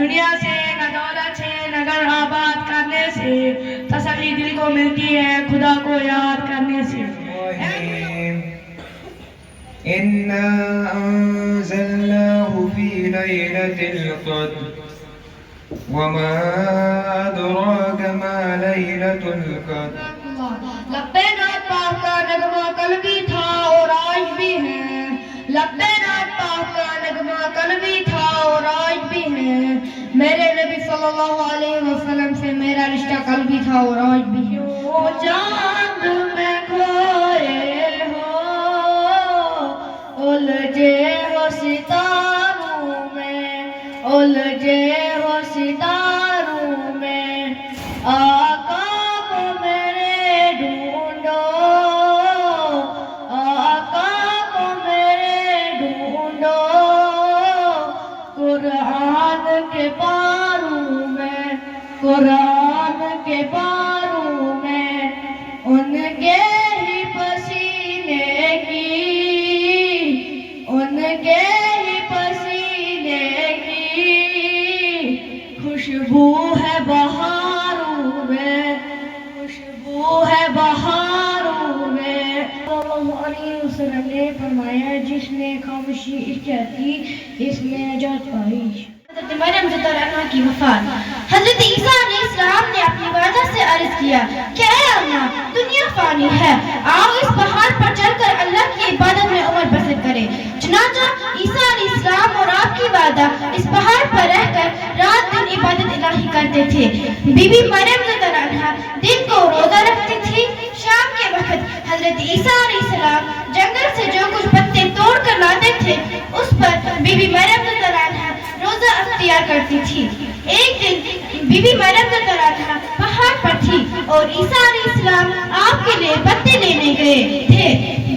دنیا سے نہ دولت سے نہ گھر آباد کرنے سے، تسلی دل کو ملتی ہے خدا کو یاد کرنے سے۔ إنا أنزلناه في ليلة القدر وما أدراك ما ليلة القدر۔ لبے نات پاک کا نغمہ کل بھی تھا اور آج بھی ہے، لبے نات پاک کا نغمہ کل بھی تھا اور آج بھی ہے، میرے نبی صلی اللہ علیہ وسلم سے میرا رشتہ کل بھی تھا اور آج بھی ہے۔ وہ چاند میں کھوئے ہو، الجھے ہو ستاروں میں، الجھے ہو ستاروں میں، آقا کو میرے ڈھونڈو، آقا کو میرے ڈھونڈو، قرآن کے پاروں میں، قرآن کے پاروں میں، ان کے ہی پسینے کی، ان کے ہی پسینے کی خوشبو ہے بہاروں میں، خوشبو ہے بہاروں میں۔ صلی اللہ علیہ وسلم نے فرمایا جس نے خاموشی اختیار کی اس نے نجات پائی۔ حضرت مریم رضی اللہ عنہا کی وفات۔ حضرت عیسیٰ علیہ السلام نے اپنی والدہ سے عرض کیا کہ اے اللہ، دنیا فانی ہے، آؤ اس پہاڑ پر چل کر اللہ کی عبادت میں عمر بسر کریں۔ چنانچہ عیسیٰ علیہ السلام اور آپ کی والدہ اس پہاڑ پر رہ کر رات دن عبادت الہی کرتے تھے۔ بی بی مریم رضی اللہ عنہا دن کو روزہ رکھتی تھی، شام کے وقت حضرت عیسیٰ علیہ السلام جنگل سے جو کچھ پتے توڑ کر لاتے تھے اس پر بی بی مریم رضی اللہ عنہا روزہ اختیار کرتی تھی۔ ایک دن بی بی مریم رضی اللہ عنہا پہاڑ پر تھی اور عیسیٰ علیہ السلام آپ کے لیے پتے لینے گئے تھے۔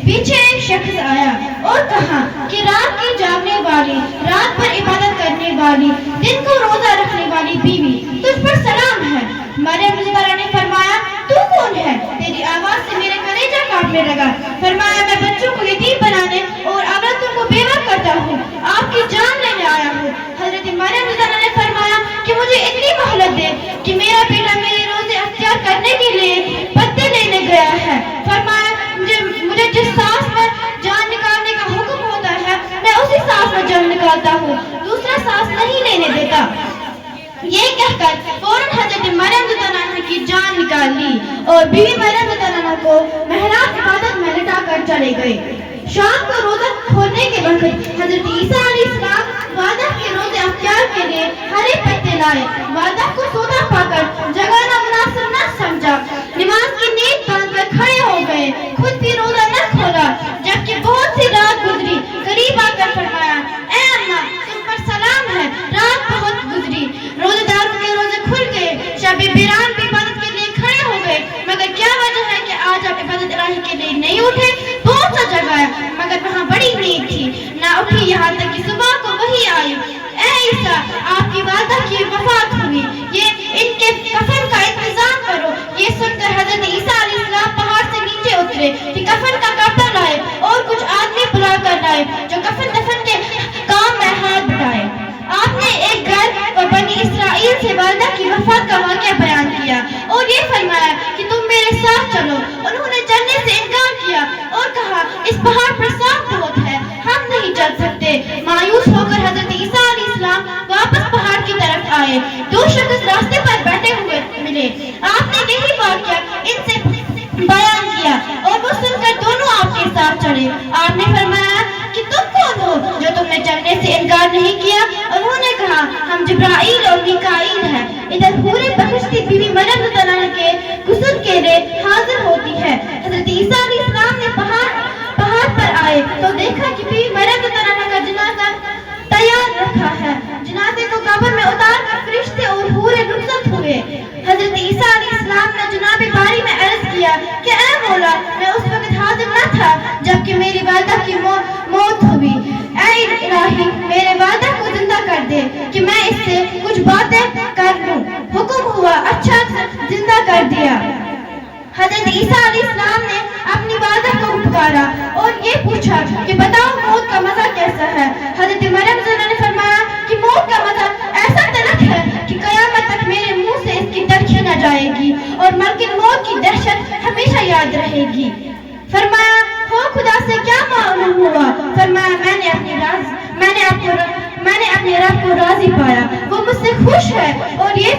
پیچھے ایک شخص آیا اور کہا کہ رات کی جاگنے والی، رات پر عبادت کرنے والی، دن کو روزہ رکھنے والی بیوی، تجھ پر سلام ہے۔ مریم رضی اللہ عنہا نے فرمایا تو کون ہے؟ تیری آواز سے میرے کلیجہ کانپنے لگا۔ فرمایا میں بچوں کو یتیم بنانے اور عورتوں کو بیوہ کرتا ہوں، آپ کی جان لینے آیا ہوں۔ حضرت مریم رضی اللہ عنہا نے فرمایا کہ مجھے اتنی مہلت دے کہ میرا بیٹا میرے روزے اختیار کرنے کے لیے پتے لینے گیا ہے۔ فرمایا مجھے جس سانس میں جان نکالنے کا حکم ہوتا ہے میں اسی سانس میں جان نکالتا ہوں، دوسرا سانس نہیں لینے دیتا۔ یہ کہہ کر فوراً حضرت مریم رضی اللہ عنہا کی جان نکال لی اور بیوی مریم رضی اللہ عنہا کو محراب عبادت میں لٹا کر چلے گئے۔ شام کو روزہ کھولنے کے وقت حضرت عیسیٰ علیہ السلام والدہ کے روزے اختیار کے لیے ہرے پتے لائے۔ والدہ کو سونا پا کر جگانا مناسب نہ سمجھا، نماز کی نیت باندھ کر کھڑے ہو گئے، خود بھی روزہ نہ کھولا۔ جبکہ بہت سی رات گزری، قریب آ کر فرمایا اے اللہ تم پر سلام ہے، رات بہت گزری، روزے داروں کے روزے کھل گئے، شب بیران بھی عبادت کے لیے کھڑے ہو گئے، مگر کیا وجہ ہے کہ آج آپ عبادت الہی کے لیے نہیں اٹھے؟ بہت سا جگایا مگر وہاں بڑی نیند تھی، نہ اٹھی یہاں تک کہ صبح کو وہی آئی اے عیسیٰ آپ کی والدہ کی وفات ہوئی، یہ ان کے کفن کا انتظام کرو۔ یہ سن کر حضرت عیسیٰ علیہ السلام پہاڑ سے نیچے اترے کہ کفن کا کپڑا لائے اور کچھ آدمی بلا کر لائے جو کفن دفن کے کام میں ہاتھ بٹائے۔ آپ نے ایک گھر اور بنی اسرائیل سے والدہ کی وفات کا واقعہ بیان کیا اور یہ فرمایا کہ تم میرے ساتھ چلو۔ انہوں نے چلنے سے انکار کیا اور کہا اس پہاڑ پر سانپ بہت ہے، ہم نہیں چل سکتے۔ مایوس ہو کر حضرت عیسیٰ علیہ السلام واپس پہاڑ کی طرف آئے۔ دو شخص راستے پر بیٹھے ہوئے ملے، آپ نے یہی واقعہ ان سے بیان کیا اور وہ سن کر دونوں آپ کے ساتھ چلے۔ آپ نے فرمایا کہ تم کون ہو جو تم نے چلنے سے انکار نہیں کیا؟ انہوں نے کہا ہم جبرائیل اور میکائیل ہیں۔ ادھر حورِ بہشتی بیوی مریم رضی اللہ عنہا کے غسل کے لیے حاضر ہوتی ہے۔ حضرت عیسیٰ علیہ السلام نے پہاڑ پر آئے تو دیکھا کہ بیوی مریم رضی اللہ عنہا کا جنازہ تیار رکھا ہے۔ جنازے کو قبر میں اتار کر فرشتے اور حوریں رخصت ہوئے۔ حضرت عیسیٰ علیہ السلام نے جناب باری میں عرض کیا کہ اے مولا میں اس وقت حاضر نہ تھا جبکہ میری والدہ کی موت ہوئی، اے الہی میرے والدہ کو زندہ کر دے کہ میں اس سے کچھ باتیں کر لوں۔ حکم ہوا، اچھا زندہ کر دیا۔ حضرت عیسیٰ علیہ السلام نے اپنی والدہ کو پکارا اور یہ پوچھا کہ بتاؤ موت کا مزہ کیسا ہے؟ حضرت مریم نے فرمایا کہ موت کا مزہ ایسا تلخ رہے گی۔ فرمایا ہو خدا سے کیا معلوم ہوا؟ فرمایا میں نے اپنے رب کو راضی پایا، وہ مجھ سے خوش ہے۔ اور یہ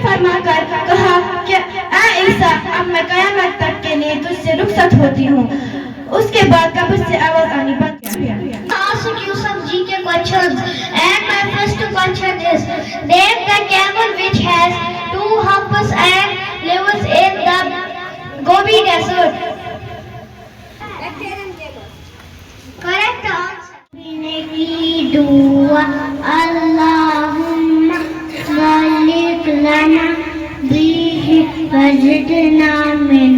فرما کر کہا کہ اے عیسیٰ اب میں قیامت تک کے لیے تجھ سے رخصت ہوتی ہوں۔ اس کے بعد قبر سے آواز آنی بند کیا۔ Ask you some GK questions, and my first question is: name the camel which has 2 humps and lives in the Gobi Desert. Correct answer. کی دعا اللہم بارک لنا فیہ وزدنا منہ۔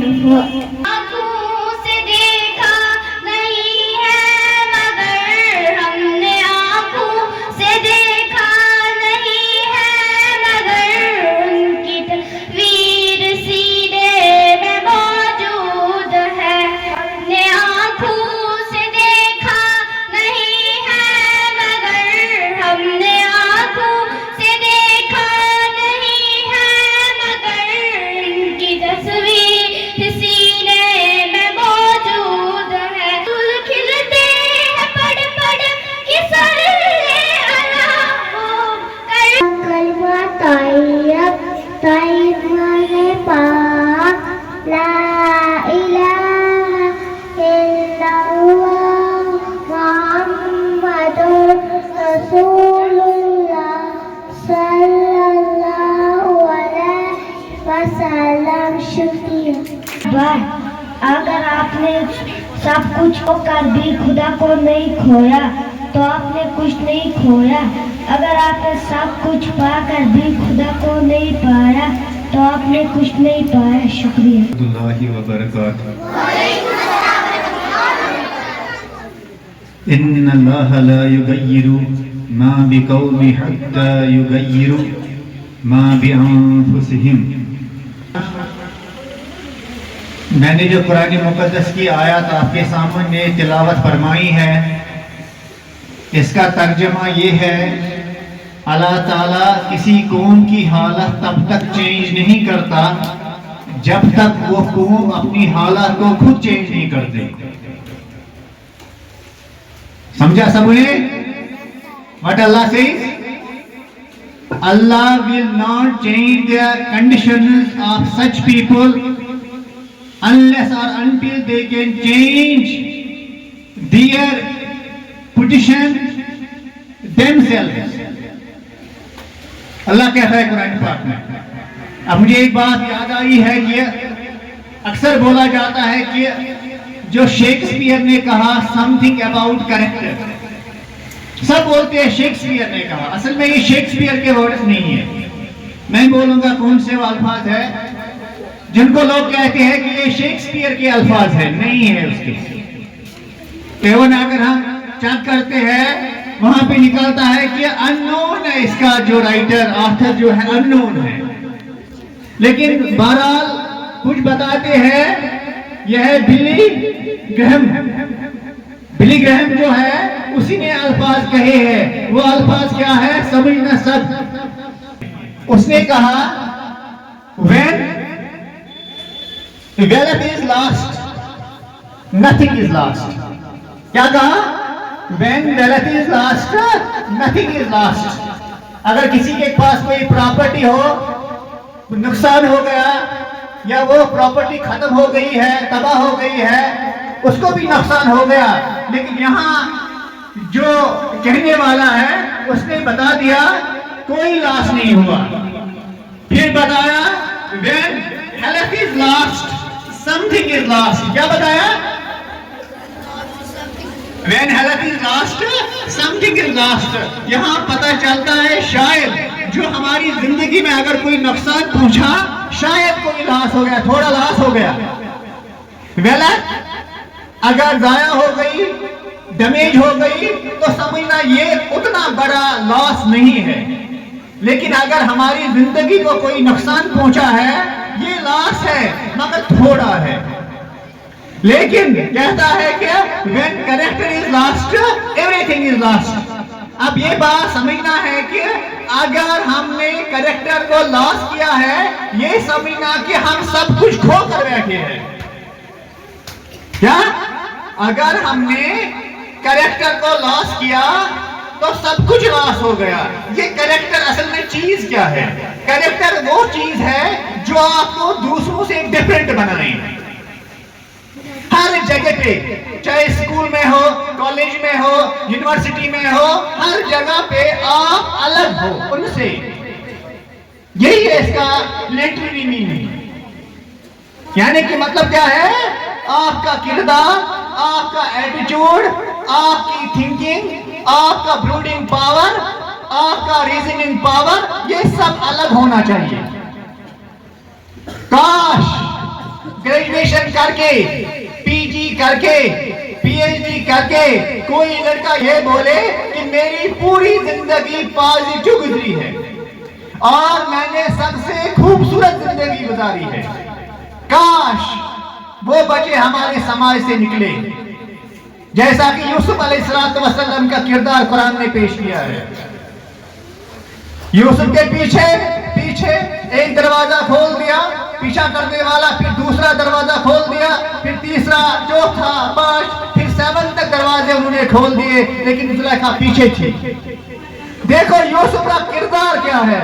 اگر آپ نے سب کچھ ہو کر بھی خدا کو نہیں کھویا تو آپ نے کچھ نہیں کھویا۔ اگر آپ نے سب کچھ پا کر بھی خدا کو نہیں پایا تو آپ نے کچھ نہیں پایا۔ شکریہ اللہ وبرکاتہ۔ ان اللہ لا یغیر ما بقوم حتی یغیروا ما بانفسہم۔ میں نے جو قرآن مقدس کی آیات آپ کے سامنے تلاوت فرمائی ہے، اس کا ترجمہ یہ ہے اللہ تعالیٰ کسی قوم کی حالت تب تک چینج نہیں کرتا جب تک وہ قوم اپنی حالت کو خود چینج نہیں کرتے۔ سمجھا سب نے؟ What Allah says? Allah will not change the conditions of such people unless or until they can change their position themselves. اللہ کہتا ہے قرآن پاک میں۔ اب مجھے ایک بات یاد آئی ہے کہ اکثر بولا جاتا ہے کہ جو شیکسپیئر نے کہا something about character، سب بولتے ہیں شیکسپیئر نے کہا، اصل میں یہ شیکسپیئر کے ورڈز نہیں ہے۔ میں بولوں گا کون سے الفاظ ہے جن کو لوگ کہتے ہیں کہ یہ شیکسپیئر کے الفاظ ہیں، نہیں ہے اس کے۔ ایون اگر ہم چیک کرتے ہیں وہاں پہ نکلتا ہے کہ اننون ہے، اس کا جو رائٹر آتھر جو ہے اننون ہے، لیکن بہرحال کچھ بتاتے ہیں یہ ہے بلی گرہم۔ بلی گرہم جو ہے اسی نے الفاظ کہے ہیں، وہ الفاظ کیا ہے؟ سمجھنا سب۔ اس نے کہا when wealth is lost, nothing is lost. کیا کہا؟ when wealth is lost, nothing is lost. اگر کسی کے پاس کوئی پراپرٹی ہو، نقصان ہو گیا یا وہ پراپرٹی ختم ہو گئی ہے، تباہ ہو گئی ہے، اس کو بھی نقصان ہو گیا، لیکن یہاں جو کہنے والا ہے اس نے بتا دیا کوئی لاس نہیں ہوا۔ پھر بتایا when health is lost, something is lost. کیا بتایا؟ when health is lost, something is lost. یہاں پتہ چلتا ہے شاید جو ہماری زندگی میں اگر کوئی نقصان پہنچا، شاید کوئی لاس ہو گیا، تھوڑا لاس ہو گیا۔ ویلتھ اگر ضائع ہو گئی، ڈیمیج ہو گئی تو سمجھنا یہ اتنا بڑا لاس نہیں ہے، لیکن اگر ہماری زندگی کو کوئی نقصان پہنچا ہے یہ لاس ہے مگر تھوڑا ہے۔ لیکن کہتا ہے کہ when character is lost, everything is lost. اب یہ بات سمجھنا ہے کہ اگر ہم نے کریکٹر کو لاس کیا ہے، یہ سمجھنا کہ ہم سب کچھ کھو کر بیٹھے ہیں۔ کیا اگر ہم نے کریکٹر کو لاس کیا تو سب کچھ لاس ہو گیا. یہ کریکٹر اصل میں چیز کیا ہے؟ کریکٹر وہ چیز ہے جو آپ کو دوسروں سے ڈیفرنٹ بنائے. ہر جگہ پہ، چاہے اسکول میں ہو، کالج میں ہو، یونیورسٹی میں ہو، ہر جگہ پہ آپ الگ ہو ان سے. یہی ہے اس کا لٹرری میننگ. یعنی کہ مطلب کیا ہے؟ آپ کا کردار، آپ کا ایٹیچیوڈ، آپ کی تھنکنگ، آپ کا بروڈنگ پاور، آپ کا ریزننگ پاور، یہ سب الگ ہونا چاہیے. کاش گریجویشن کر کے، پی جی کر کے، پی ایچ ڈی کر کے کوئی لڑکا یہ بولے کہ میری پوری زندگی پازیٹیو گزری ہے اور میں نے سب سے خوبصورت زندگی گزاری ہے. کاش وہ بچے ہمارے سماج سے نکلے جیسا کہ یوسف علیہ السلام کا کردار قرآن نے پیش کیا ہے. یوسف کے پیچھے ایک دروازہ کھول دیا، پیچھا کرنے والا پھر دوسرا دروازہ کھول دیا، پھر تیسرا، چوتھا، 5، پھر 7 تک دروازے انہوں نے کھول دیے، لیکن زلیخا پیچھے تھی. دیکھو یوسف کا کردار کیا ہے.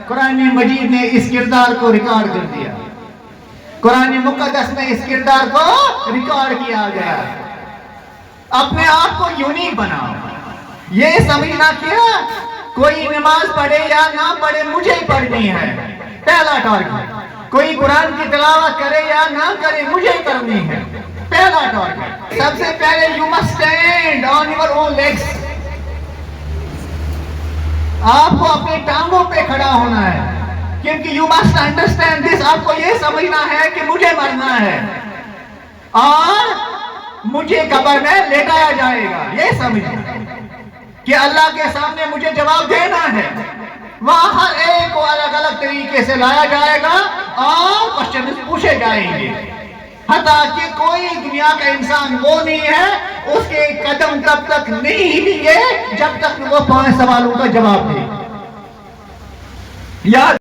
قرآن مجید نے اس کردار کو ریکارڈ کر دیا. قرآن مقدس میں اس کردار کو ریکارڈ کیا گیا. اپنے آپ کو یونیک بناؤ. یہ سمجھنا کیا کوئی نماز پڑھے یا نہ پڑھے مجھے ہی پڑھنی ہے، پہلا ٹارگٹ. کوئی قرآن کی تلاوت کرے یا نہ کرے مجھے ہی کرنی ہے، پہلا ٹارگٹ. سب سے پہلے you must stand on your own legs. آپ کو اپنے ٹانگوں پہ کھڑا ہونا ہے، کیونکہ یو مسٹ انڈرسٹینڈ دس. آپ کو یہ سمجھنا ہے کہ مجھے مرنا ہے اور مجھے قبر میں لیٹایا جائے گا. یہ سمجھنا کہ اللہ کے سامنے مجھے جواب دینا ہے. وہاں ہر ایک کو الگ الگ طریقے سے لایا جائے گا اور کوسچنز پوچھے جائیں گے. حتیٰ کہ کوئی دنیا کا انسان وہ نہیں ہے اس کے قدم تب تک نہیں ہلیں گے جب تک وہ 5 سوالوں کا جواب دے. یاد